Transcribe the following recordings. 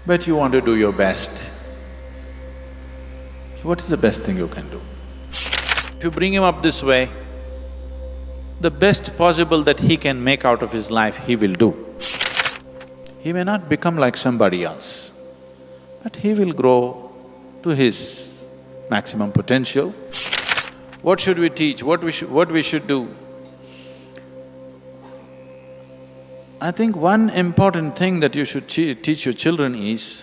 but you want to do your best. So what is the best thing you can do? If you bring him up this way, the best possible that he can make out of his life, he will do. He may not become like somebody else, but he will grow to his maximum potential. What should we teach? What we should do? I think one important thing that you should teach your children is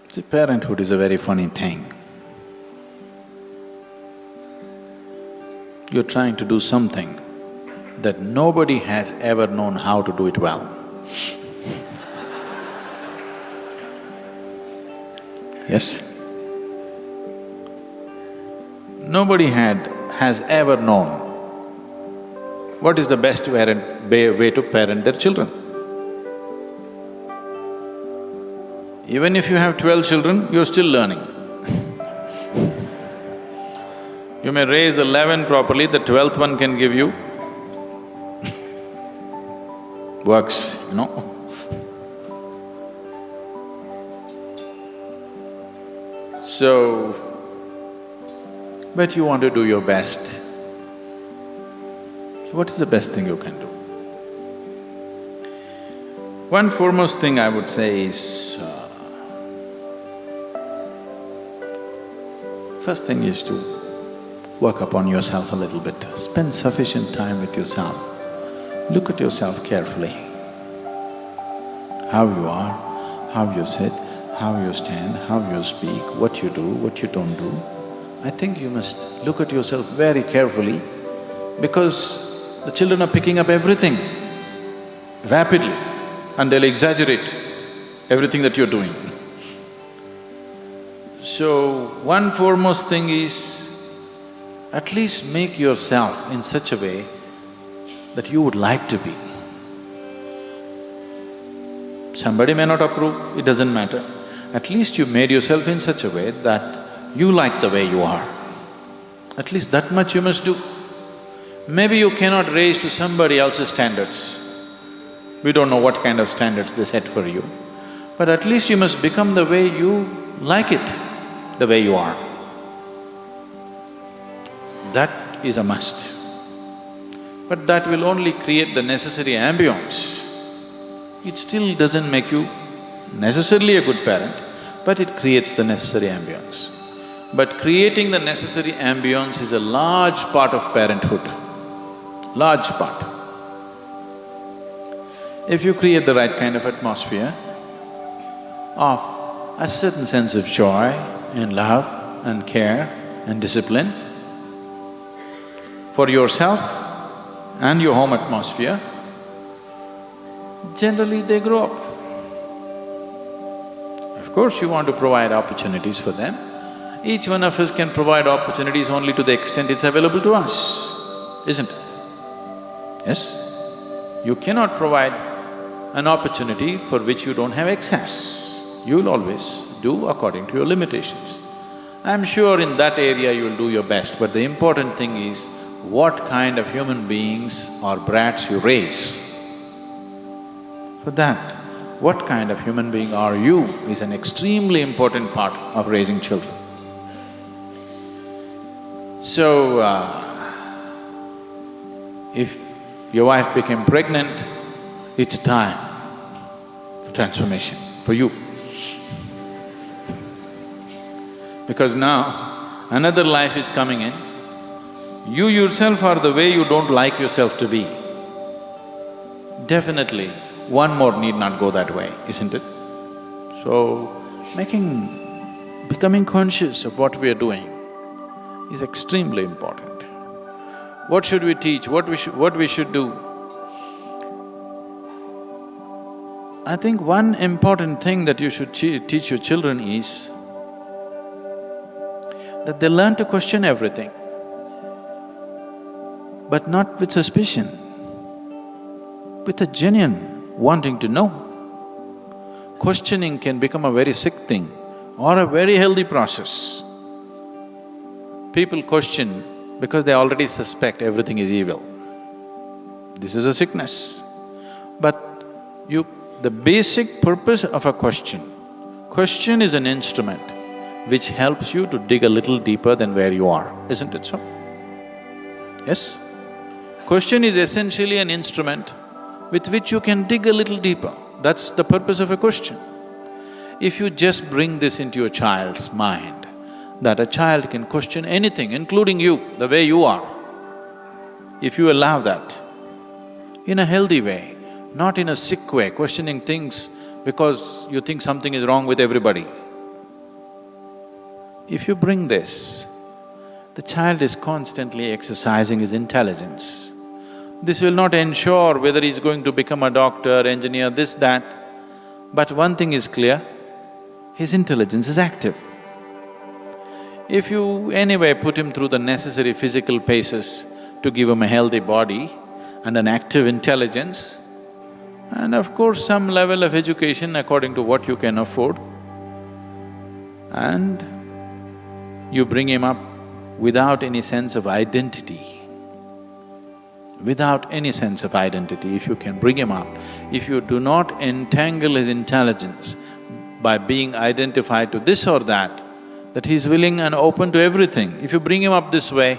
see, parenthood is a very funny thing. You're trying to do something that nobody has ever known how to do it well. Yes? Nobody has ever known what is the best way to parent their children. Even if you have 12 children, you're still learning. You may raise the 11 properly, the 12th one can give you works, you know. So, but you want to do your best. So what is the best thing you can do? One foremost thing I would say is, first thing is to work upon yourself a little bit. Spend sufficient time with yourself. Look at yourself carefully. How you are, how you sit, how you stand, how you speak, what you do, what you don't do. I think you must look at yourself very carefully because the children are picking up everything rapidly and they'll exaggerate everything that you're doing. So, one foremost thing is at least make yourself in such a way that you would like to be. Somebody may not approve, it doesn't matter. At least you made yourself in such a way that you like the way you are. At least that much you must do. Maybe you cannot raise to somebody else's standards. We don't know what kind of standards they set for you. But at least you must become the way you like it, the way you are. That is a must. But that will only create the necessary ambience. It still doesn't make you necessarily a good parent, but it creates the necessary ambience. But creating the necessary ambience is a large part of parenthood, large part. If you create the right kind of atmosphere of a certain sense of joy and love and care and discipline for yourself and your home atmosphere, generally they grow up. Of course, you want to provide opportunities for them. Each one of us can provide opportunities only to the extent it's available to us, isn't it? Yes? You cannot provide an opportunity for which you don't have access. You'll always do according to your limitations. I'm sure in that area you'll do your best, but the important thing is what kind of human beings or brats you raise. For that, what kind of human being are you is an extremely important part of raising children. So, if your wife became pregnant, it's time for transformation for you. Because now, another life is coming in. You yourself are the way you don't like yourself to be. Definitely, one more need not go that way, isn't it? So, becoming conscious of what we are doing is extremely important. What should we teach? What we should do? I think one important thing that you should teach your children is that they learn to question everything, but not with suspicion, with a genuine wanting to know. Questioning can become a very sick thing or a very healthy process. People question because they already suspect everything is evil. This is a sickness. But the basic purpose of a question is an instrument which helps you to dig a little deeper than where you are, isn't it so? Yes? Question is essentially an instrument with which you can dig a little deeper. That's the purpose of a question. If you just bring this into your child's mind, that a child can question anything, including you, the way you are, if you allow that, in a healthy way, not in a sick way, questioning things because you think something is wrong with everybody. If you bring this, the child is constantly exercising his intelligence. This will not ensure whether he's going to become a doctor, engineer, this, that, but one thing is clear, his intelligence is active. If you anyway put him through the necessary physical paces to give him a healthy body and an active intelligence, and of course some level of education according to what you can afford, and you bring him up without any sense of identity. Without any sense of identity, if you can bring him up, if you do not entangle his intelligence by being identified to this or that he's willing and open to everything, if you bring him up this way,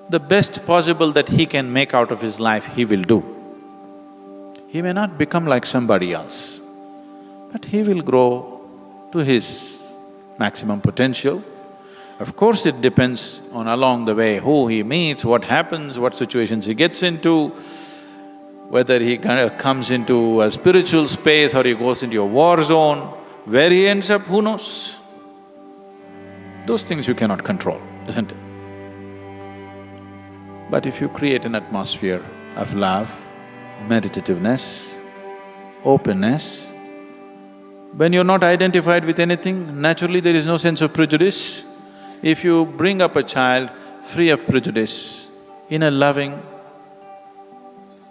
the best possible that he can make out of his life, he will do. He may not become like somebody else, but he will grow to his maximum potential. Of course, it depends on along the way who he meets, what happens, what situations he gets into, whether he kind of comes into a spiritual space or he goes into a war zone. Where he ends up, who knows? Those things you cannot control, isn't it? But if you create an atmosphere of love, meditativeness, openness, when you're not identified with anything, naturally there is no sense of prejudice. If you bring up a child free of prejudice, in a loving,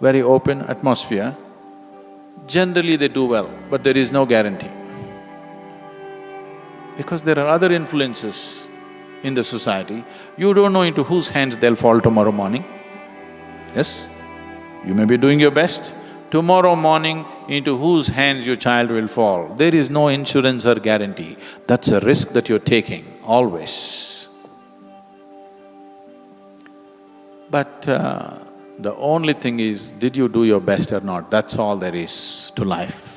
very open atmosphere, generally they do well, but there is no guarantee. Because there are other influences in the society, you don't know into whose hands they'll fall tomorrow morning. Yes? You may be doing your best, tomorrow morning into whose hands your child will fall, there is no insurance or guarantee. That's a risk that you're taking, always. But the only thing is, did you do your best or not? That's all there is to life.